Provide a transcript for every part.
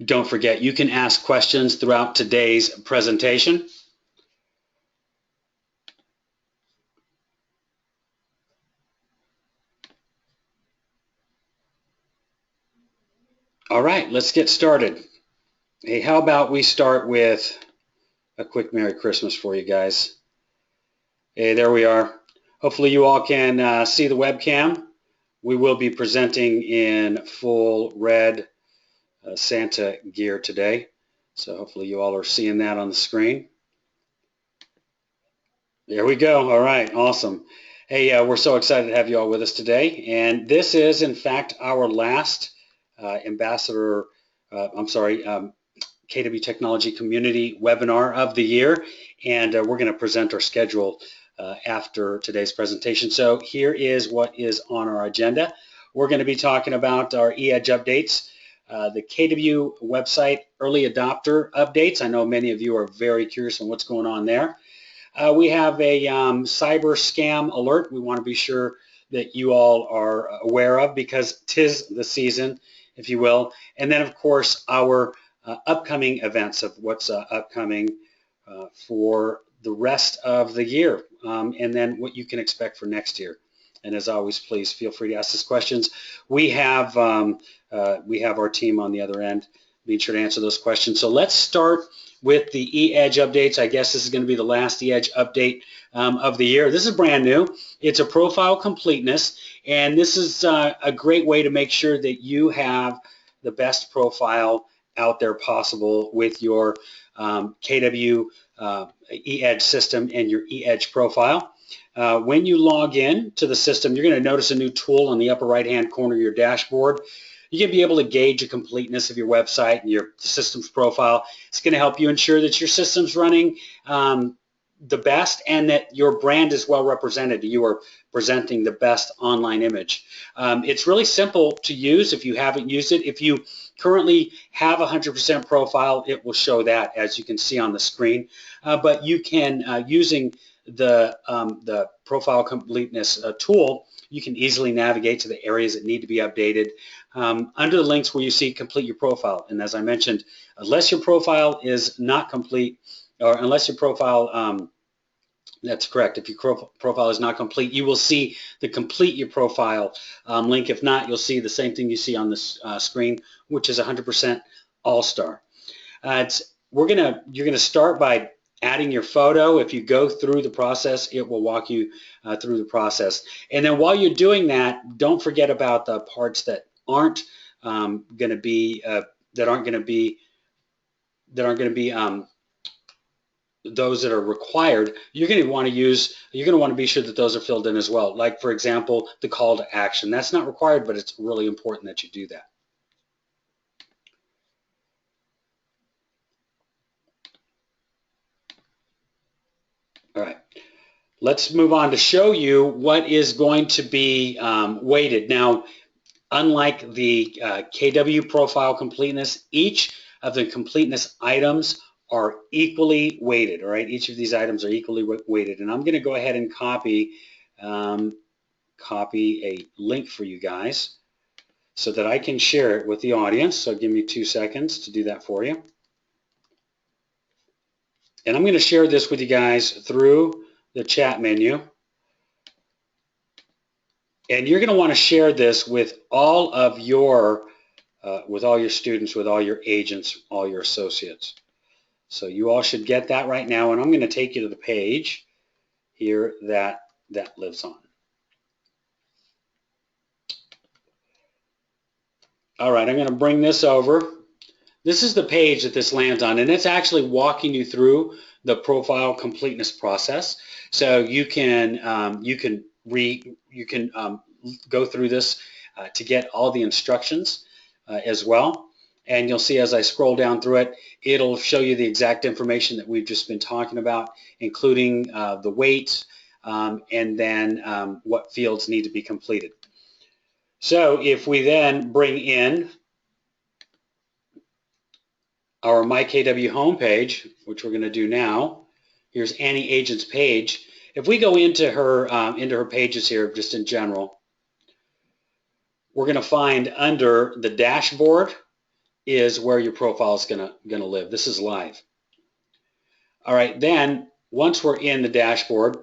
Don't forget, you can ask questions throughout today's presentation. All right, let's get started. Hey, how about we start with a quick Merry Christmas for you guys. Hey, there we are. Hopefully you all can see the webcam. We will be presenting in full red Santa gear today. So hopefully you all are seeing that on the screen. There we go. All right, awesome. Hey, we're so excited to have you all with us today. And this is, in fact, our last KW Technology Community webinar of the year. And we're going to present our schedule after today's presentation. So here is what is on our agenda. We're going to be talking about our eEdge updates, the KW website early adopter updates. I know many of you are very curious on what's going on there. We have a cyber scam alert we want to be sure that you all are aware of because 'tis the season, if you will. And then, of course, our upcoming events of what's upcoming for the rest of the year, and then what you can expect for next year. And as always, please feel free to ask us questions. We have our team on the other end being sure to answer those questions. So let's start with the eEdge updates. I guess this is going to be the last eEdge update of the year. This is brand new. It's a profile completeness, and this is a great way to make sure that you have the best profile out there possible with your KW eEdge system and your eEdge profile. When you log in to the system, you're going to notice a new tool on the upper right-hand corner of your dashboard. You're going to be able to gauge the completeness of your website and your system's profile. It's going to help you ensure that your system's running the best and that your brand is well represented. You are presenting the best online image. It's really simple to use if you haven't used it. If you currently have a 100% profile, it will show that, as you can see on the screen. But you can, using the profile completeness tool, you can easily navigate to the areas that need to be updated under the links where you see complete your profile. And as I mentioned, unless your profile is not complete, or unless your profile, that's correct, if your profile is not complete, you will see the complete your profile link. If not, you'll see the same thing you see on this screen, which is 100% All-Star. You're gonna start by adding your photo. If you go through the process, it will walk you through the process. And then while you're doing that, don't forget about the parts that aren't going to be those that are required. You're going to want to be sure that those are filled in as well. Like, for example, the call to action. That's not required, but it's really important that you do that. All right, let's move on to show you what is going to be weighted. Now, unlike the KW profile completeness, each of the completeness items are equally weighted. All right, each of these items are equally weighted. And I'm going to go ahead and copy a link for you guys so that I can share it with the audience. So give me 2 seconds to do that for you. And I'm going to share this with you guys through the chat menu. And you're going to want to share this with all of your students, with all your agents, all your associates. So you all should get that right now. And I'm going to take you to the page here that lives on. All right, I'm going to bring this over. This is the page that this lands on, and it's actually walking you through the profile completeness process. So you can go through this to get all the instructions as well. And you'll see as I scroll down through it, it'll show you the exact information that we've just been talking about, including the weights and then what fields need to be completed. So if we then bring in our MyKW homepage, which we're going to do now, here's Annie Agent's page. If we go into her pages here, just in general, we're going to find under the dashboard is where your profile is gonna live. This is live. All right, then once we're in the dashboard,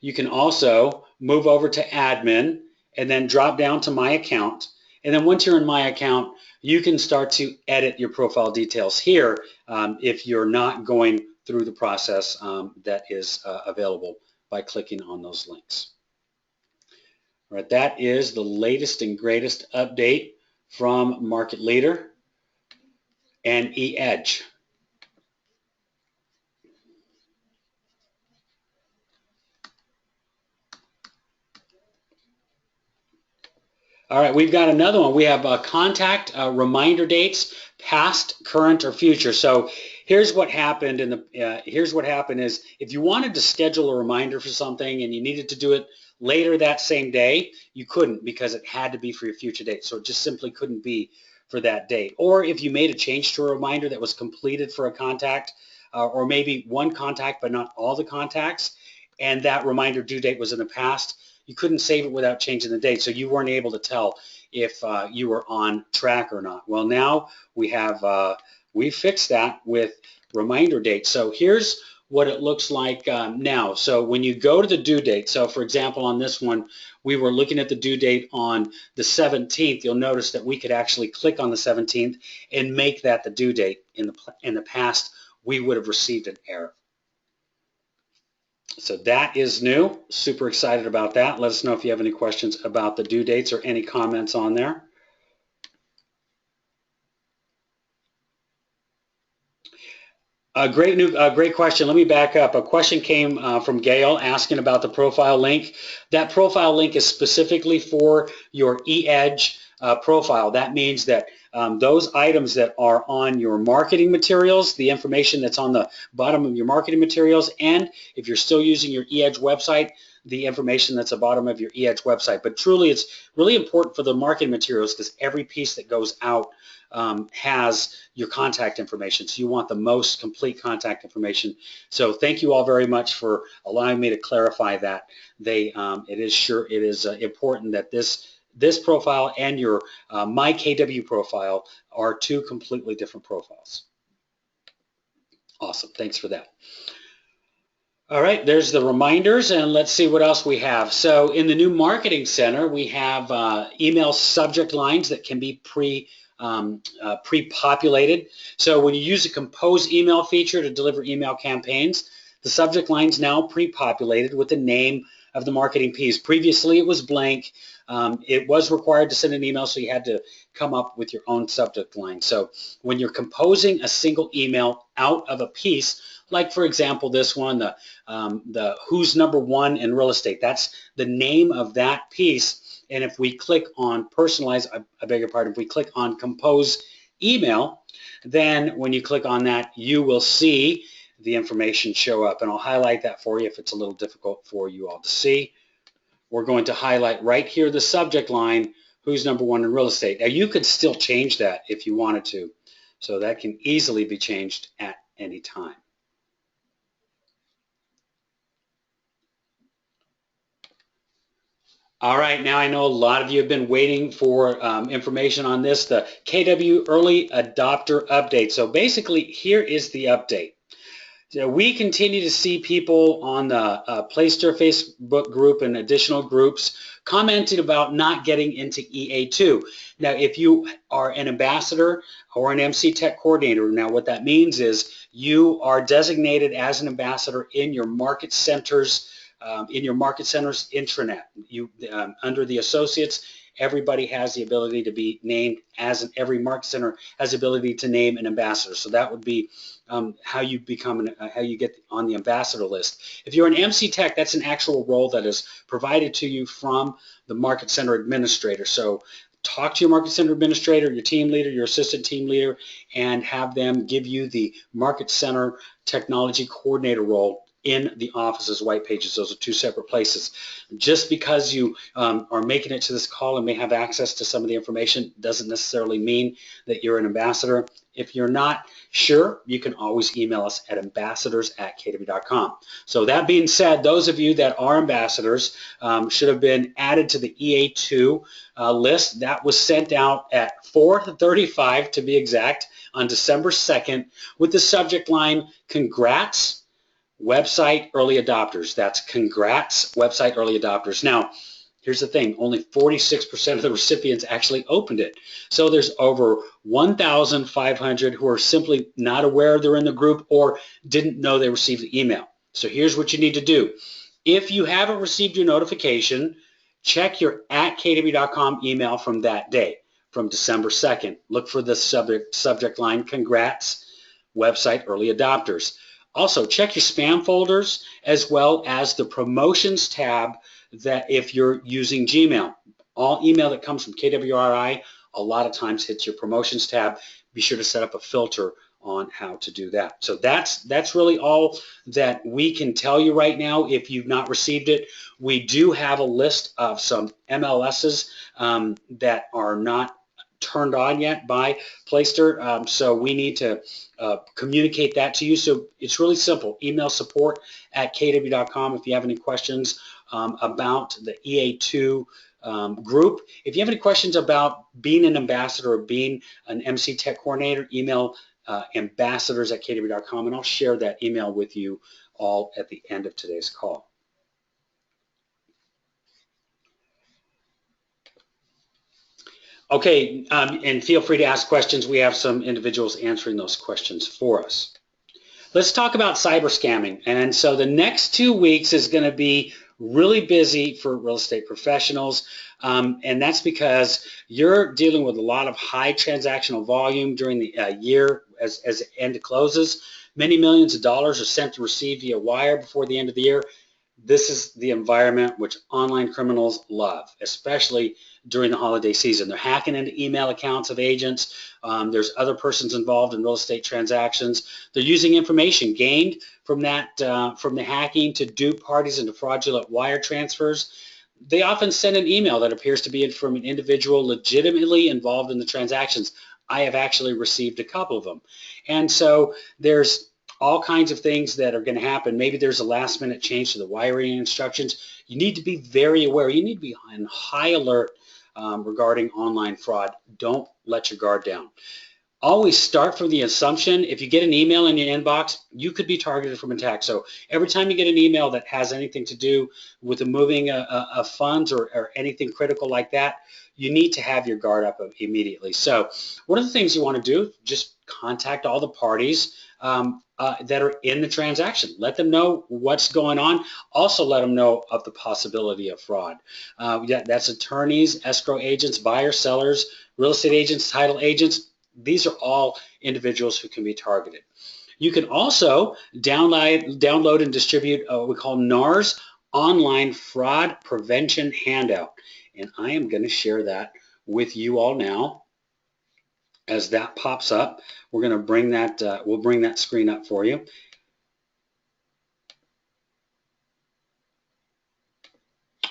you can also move over to admin and then drop down to my account. And then once you're in my account, you can start to edit your profile details here if you're not going through the process that is available by clicking on those links. All right, that is the latest and greatest update from Market Leader and eEdge. All right, we've got another one. We have contact reminder dates, past, current, or future. So here's what happened. Here's what happened is if you wanted to schedule a reminder for something and you needed to do it later that same day, you couldn't because it had to be for your future date. So it just simply couldn't be for that date. Or if you made a change to a reminder that was completed for a contact, or maybe one contact but not all the contacts, and that reminder due date was in the past, you couldn't save it without changing the date, so you weren't able to tell if you were on track or not. Well, now we have we fixed that with reminder dates. So here's what it looks like now. So when you go to the due date, so for example on this one, we were looking at the due date on the 17th. You'll notice that we could actually click on the 17th and make that the due date. In the past, we would have received an error. So that is new. Super excited about that. Let us know if you have any questions about the due dates or any comments on there. Great question. Let me back up. A question came from Gail asking about the profile link. That profile link is specifically for your eEdge profile. That means that those items that are on your marketing materials, the information that's on the bottom of your marketing materials, and if you're still using your eEdge website, the information that's at the bottom of your eEdge website. But truly, it's really important for the marketing materials because every piece that goes out has your contact information. So you want the most complete contact information. So thank you all very much for allowing me to clarify that. It is important that this profile and your My KW profile are two completely different profiles. Awesome. Thanks for that. All right, there's the reminders, and let's see what else we have. So in the new Marketing Center, we have email subject lines that can be pre-populated. So when you use a compose email feature to deliver email campaigns, the subject line's now pre-populated with the name of the marketing piece. Previously, it was blank. It was required to send an email, so you had to come up with your own subject line. So when you're composing a single email out of a piece, like for example this one, the who's number one in real estate, that's the name of that piece. And if we click on personalize, I beg your pardon, if we click on compose email, then when you click on that, you will see the information show up. And I'll highlight that for you if it's a little difficult for you all to see. We're going to highlight right here the subject line, who's number one in real estate. Now you could still change that if you wanted to. So that can easily be changed at any time. All right, now I know a lot of you have been waiting for information on this, the KW Early Adopter Update. So basically, here is the update. So we continue to see people on the Playster Facebook group and additional groups commenting about not getting into EA2. Now, if you are an ambassador or an MC Tech coordinator, now what that means is you are designated as an ambassador in your market center's intranet. Under the associates, everybody has the ability to be named every market center has the ability to name an ambassador. So that would be how you get on the ambassador list. If you're an MC Tech, that's an actual role that is provided to you from the market center administrator. So talk to your market center administrator, your team leader, your assistant team leader, and have them give you the market center technology coordinator role in the office's white pages. Those are two separate places. Just because you are making it to this call and may have access to some of the information doesn't necessarily mean that you're an ambassador. If you're not sure, you can always email us at ambassadors@kw.com. So that being said, those of you that are ambassadors should have been added to the EA2 list. That was sent out at 4:35 to be exact on December 2nd with the subject line, Congrats, Website Early Adopters. That's Congrats, Website Early Adopters. Now, here's the thing, only 46% of the recipients actually opened it. So there's over 1,500 who are simply not aware they're in the group or didn't know they received the email. So here's what you need to do. If you haven't received your notification, check your @kw.com email from that day, from December 2nd. Look for the subject line, Congrats, Website Early Adopters. Also, check your spam folders as well as the promotions tab that if you're using Gmail. All email that comes from KWRI a lot of times hits your promotions tab. Be sure to set up a filter on how to do that. So that's really all that we can tell you right now. If you've not received it, we do have a list of some MLSs that are not turned on yet by Playster, so we need to communicate that to you. So it's really simple. Email support@kw.com if you have any questions about the EA2 group. If you have any questions about being an ambassador or being an MC Tech coordinator, email ambassadors@kw.com, and I'll share that email with you all at the end of today's call. Okay, and feel free to ask questions. We have some individuals answering those questions for us. Let's talk about cyber scamming. And so the next 2 weeks is going to be really busy for real estate professionals, and that's because you're dealing with a lot of high transactional volume during the year as the end closes. Many millions of dollars are sent to receive via wire before the end of the year. This is the environment which online criminals love, especially during the holiday season. They're hacking into email accounts of agents. There's other persons involved in real estate transactions. They're using information gained from that, from the hacking to dupe parties into fraudulent wire transfers. They often send an email that appears to be from an individual legitimately involved in the transactions. I have actually received a couple of them. And so there's all kinds of things that are going to happen. Maybe there's a last minute change to the wiring instructions. You need to be very aware. You need to be on high alert regarding online fraud. Don't let your guard down. Always start from the assumption, if you get an email in your inbox, you could be targeted from attack. So every time you get an email that has anything to do with the moving of funds or anything critical like that, you need to have your guard up immediately. So one of the things you want to do, just contact all the parties that are in the transaction. Let them know what's going on. Also let them know of the possibility of fraud. That's attorneys, escrow agents, buyers, sellers, real estate agents, title agents. These are all individuals who can be targeted. You can also download and distribute what we call NAR's Online Fraud Prevention Handout. And I am going to share that with you all now. As that pops up, we're going to bring that, we'll bring that screen up for you.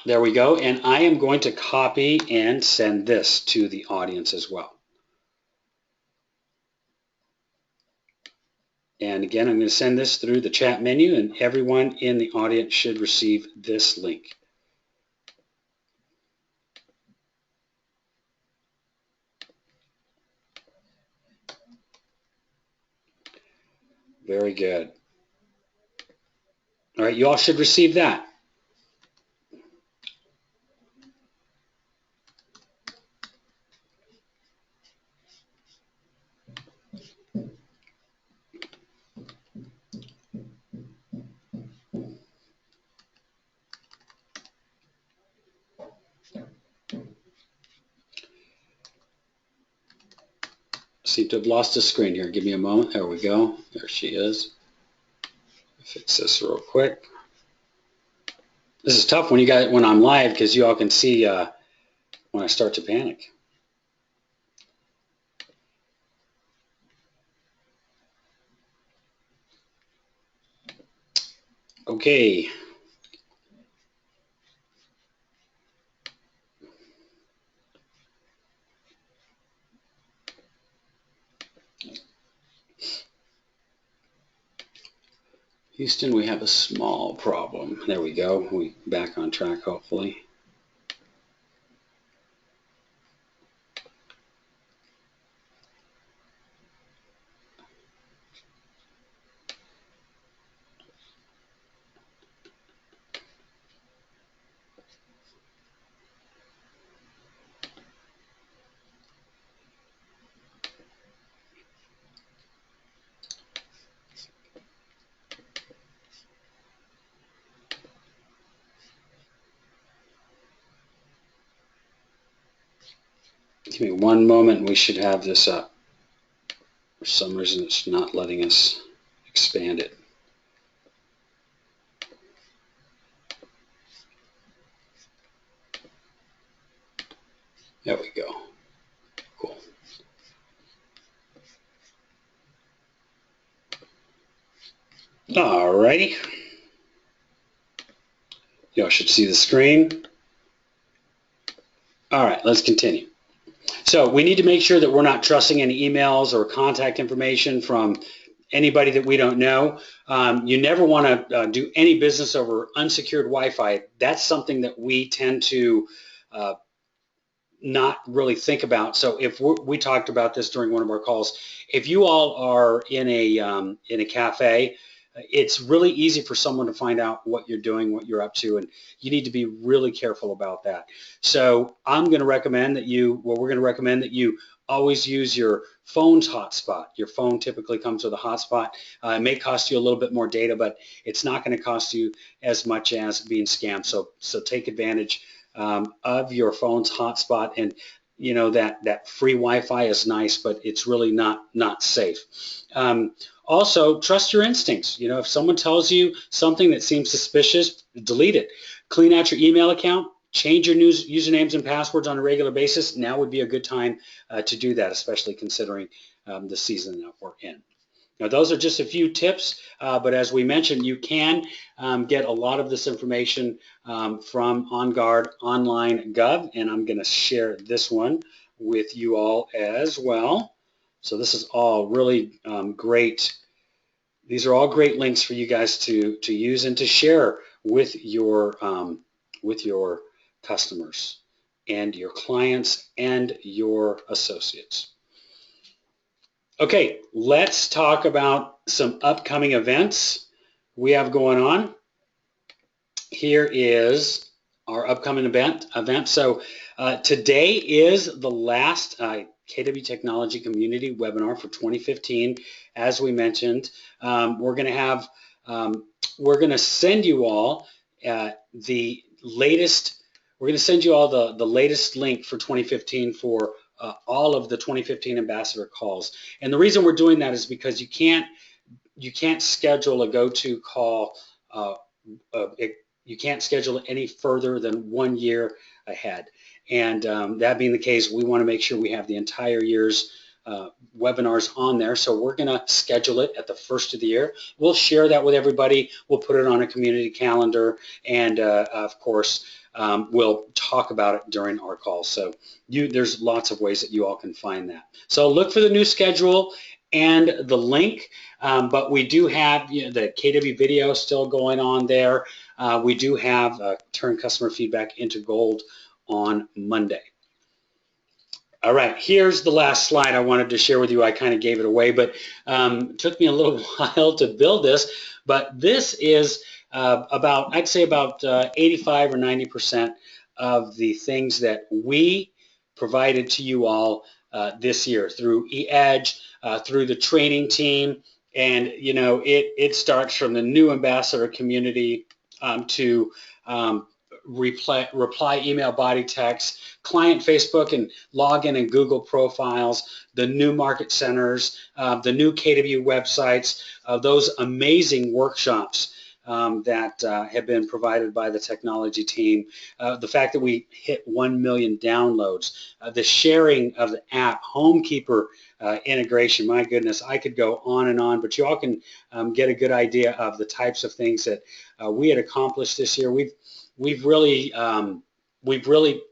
There we go. And I am going to copy and send this to the audience as well. And again, I'm going to send this through the chat menu, and everyone in the audience should receive this link. Very good. All right, you all should receive that. Seem to have lost the screen here. Give me a moment. There we go. There she is. Fix this real quick. This is tough when I'm live because you all can see when I start to panic. Okay. Houston, we have a small problem. There we go. We back on track, hopefully. Give me one moment. We should have this up. For some reason, it's not letting us expand it. There we go. Cool. Alrighty. Y'all should see the screen. All right, let's continue. So we need to make sure that we're not trusting any emails or contact information from anybody that we don't know. You never want to do any business over unsecured Wi-Fi. That's something that we tend to not really think about. So if we talked about this during one of our calls, if you all are in a cafe, it's really easy for someone to find out what you're doing, what you're up to, and you need to be really careful about that. So I'm going to recommend that we're going to recommend that you always use your phone's hotspot. Your phone typically comes with a hotspot. It may cost you a little bit more data, but it's not going to cost you as much as being scammed. So take advantage of your phone's hotspot, and you know that free Wi-Fi is nice, but it's really not safe. Also, trust your instincts. You know, if someone tells you something that seems suspicious, delete it. Clean out your email account. Change your usernames and passwords on a regular basis. Now would be a good time to do that, especially considering the season that we're in. Now, those are just a few tips, but as we mentioned, you can get a lot of this information from OnGuard Online Gov, and I'm going to share this one with you all as well. So this is all really great. These are all great links for you guys to use and to share with your customers and your clients and your associates. Okay, let's talk about some upcoming events we have going on. Here is our upcoming event. So today is the last KW Technology Community webinar for 2015. As we mentioned, we're going to send you all the latest. We're going to send you all the latest link for 2015 for all of the 2015 ambassador calls. And the reason we're doing that is because you can't schedule a go-to call. You can't schedule it any further than 1 year ahead. And that being the case, we want to make sure we have the entire year's webinars on there. So we're going to schedule it at the first of the year. We'll share that with everybody. We'll put it on a community calendar. And of course, we'll talk about it during our call. So there's lots of ways that you all can find that. So look for the new schedule and the link. But we do have the KW video still going on there. We do have Turn Customer Feedback into Gold on Monday. All right, here's the last slide I wanted to share with you. I kind of gave it away, but it took me a little while to build this. But this is I'd say about 85 or 90% of the things that we provided to you all this year through eEdge, through the training team. And, you know, it starts from the new ambassador community to reply email body text, client Facebook and login and Google profiles, the new market centers, the new KW websites, those amazing workshops that have been provided by the technology team, the fact that we hit 1 million downloads, the sharing of the app, Homekeeper integration. My goodness, I could go on and on, but you all can get a good idea of the types of things that we had accomplished this year. We've really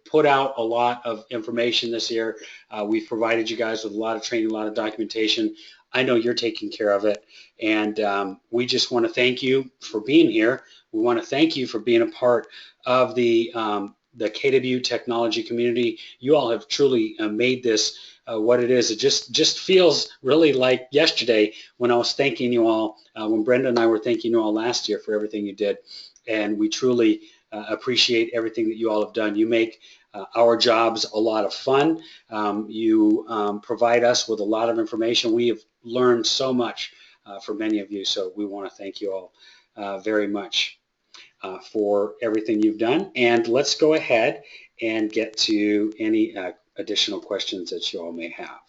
put out a lot of information this year. We've provided you guys with a lot of training, a lot of documentation. I know you're taking care of it, and we just want to thank you for being here. We want to thank you for being a part of the KW technology community. You all have truly made this what it is. It just feels really like yesterday when I was thanking you all, when Brenda and I were thanking you all last year for everything you did, and we truly appreciate everything that you all have done. You make our jobs a lot of fun. You provide us with a lot of information. We have learned so much from many of you, so we want to thank you all very much for everything you've done. And let's go ahead and get to any additional questions that you all may have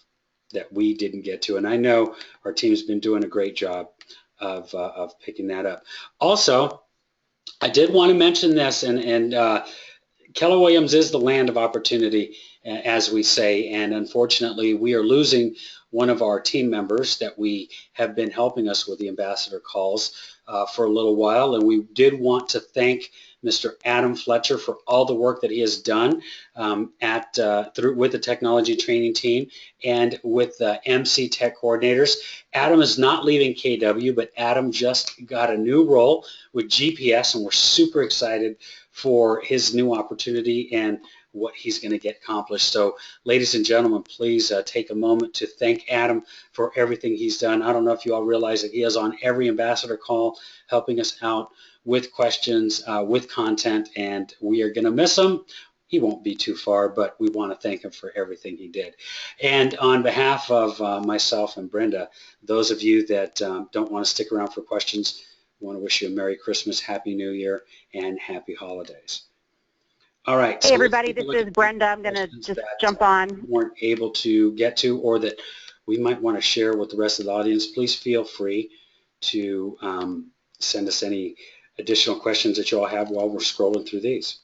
that we didn't get to. And I know our team's been doing a great job of picking that up. Also, I did want to mention this, and Keller Williams is the land of opportunity, as we say, and unfortunately we are losing one of our team members that we have been helping us with the ambassador calls for a little while, and we did want to thank Mr. Adam Fletcher for all the work that he has done with the technology training team and with the MC Tech coordinators. Adam is not leaving KW, but Adam just got a new role with GPS, and we're super excited for his new opportunity and what he's going to get accomplished. So, ladies and gentlemen, please take a moment to thank Adam for everything he's done. I don't know if you all realize that he is on every ambassador call helping us out with questions, with content, and we are going to miss him. He won't be too far, but we want to thank him for everything he did. And on behalf of myself and Brenda, those of you that don't want to stick around for questions, I want to wish you a Merry Christmas, Happy New Year, and Happy Holidays. All right. Hey, so everybody, this is Brenda. I'm going to just jump on. Weren't able to get to, or that we might want to share with the rest of the audience. Please feel free to send us any additional questions that you all have while we're scrolling through these.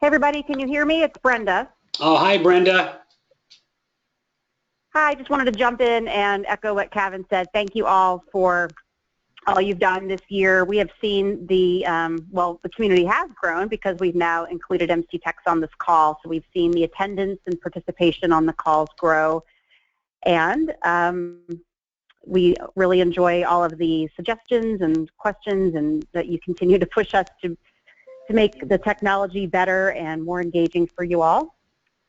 Hey, everybody, can you hear me? It's Brenda. Oh, hi, Brenda. Hi, just wanted to jump in and echo what Kevin said. Thank you all for all you've done this year. We have seen the community has grown because we've now included MC Techs on this call. So we've seen the attendance and participation on the calls grow. And we really enjoy all of the suggestions and questions, and that you continue to push us to make the technology better and more engaging for you all.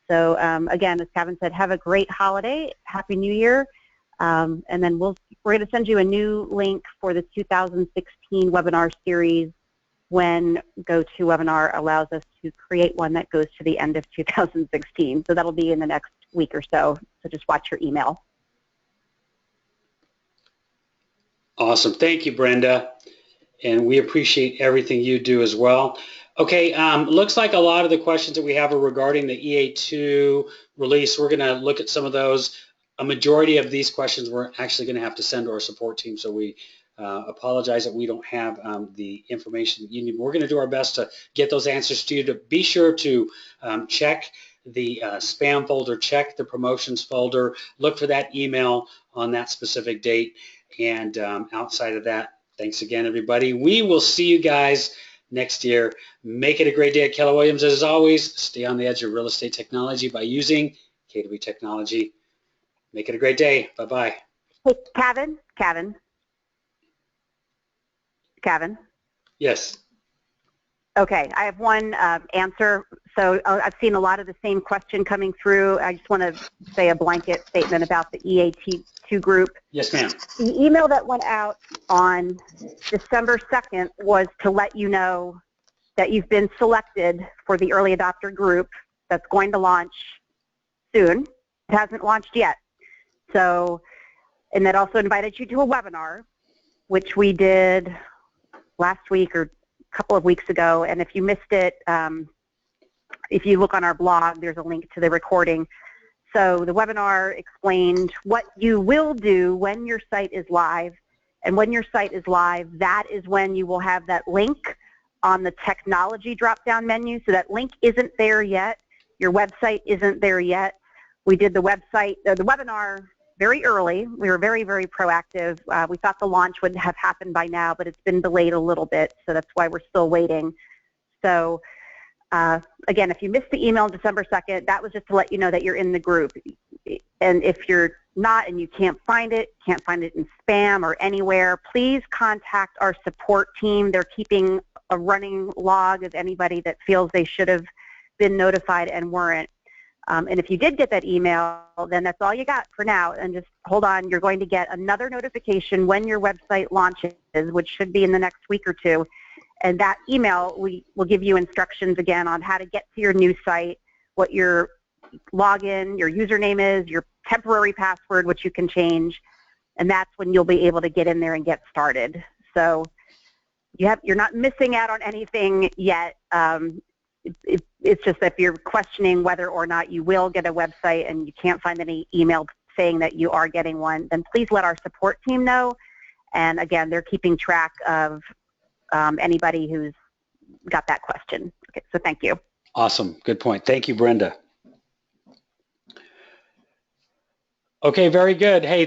So again, as Kevin said, have a great holiday, Happy New Year, and then we're going to send you a new link for the 2016 webinar series when GoToWebinar allows us to create one that goes to the end of 2016. So that'll be in the next week or so. So just watch your email. Awesome. Thank you, Brenda. And we appreciate everything you do as well. Okay, looks like a lot of the questions that we have are regarding the EA2 release. We're going to look at some of those. A majority of these questions we're actually going to have to send to our support team, so we apologize that we don't have the information that you need. We're going to do our best to get those answers to you. To be sure to check the spam folder, check the promotions folder, look for that email on that specific date, and outside of that, thanks again, everybody. We will see you guys next year. Make it a great day at Keller Williams. As always, stay on the edge of real estate technology by using KW Technology. Make it a great day. Bye-bye. Hey, Kevin? Yes. Okay, I have one answer. So I've seen a lot of the same question coming through. I just want to say a blanket statement about the EA2 group. Yes, ma'am. The email that went out on December 2nd was to let you know that you've been selected for the early adopter group that's going to launch soon. It hasn't launched yet. So, and that also invited you to a webinar, which we did last week or a couple of weeks ago. And if you missed it, if you look on our blog, there's a link to the recording. So the webinar explained what you will do when your site is live And when your site is live, that is when you will have that link on the technology drop-down menu. So that link isn't there yet. Your website isn't there yet. We did the webinar very early. We were very, very proactive. We thought the launch would have happened by now, but it's been delayed a little bit, so that's why we're still waiting. So again, if you missed the email on December 2nd, that was just to let you know that you're in the group. And if you're not and you can't find it in spam or anywhere, please contact our support team. They're keeping a running log of anybody that feels they should have been notified and weren't. And if you did get that email, then that's all you got for now. And just hold on, you're going to get another notification when your website launches, which should be in the next week or two. And that email, we will give you instructions again on how to get to your new site, what your login, your username is, your temporary password, which you can change. And that's when you'll be able to get in there and get started. So you're not missing out on anything yet. It's just that if you're questioning whether or not you will get a website and you can't find any email saying that you are getting one, then please let our support team know. And again, they're keeping track of anybody who's got that question. Okay, so thank you. Awesome. Good point. Thank you, Brenda. Okay, very good. Hey,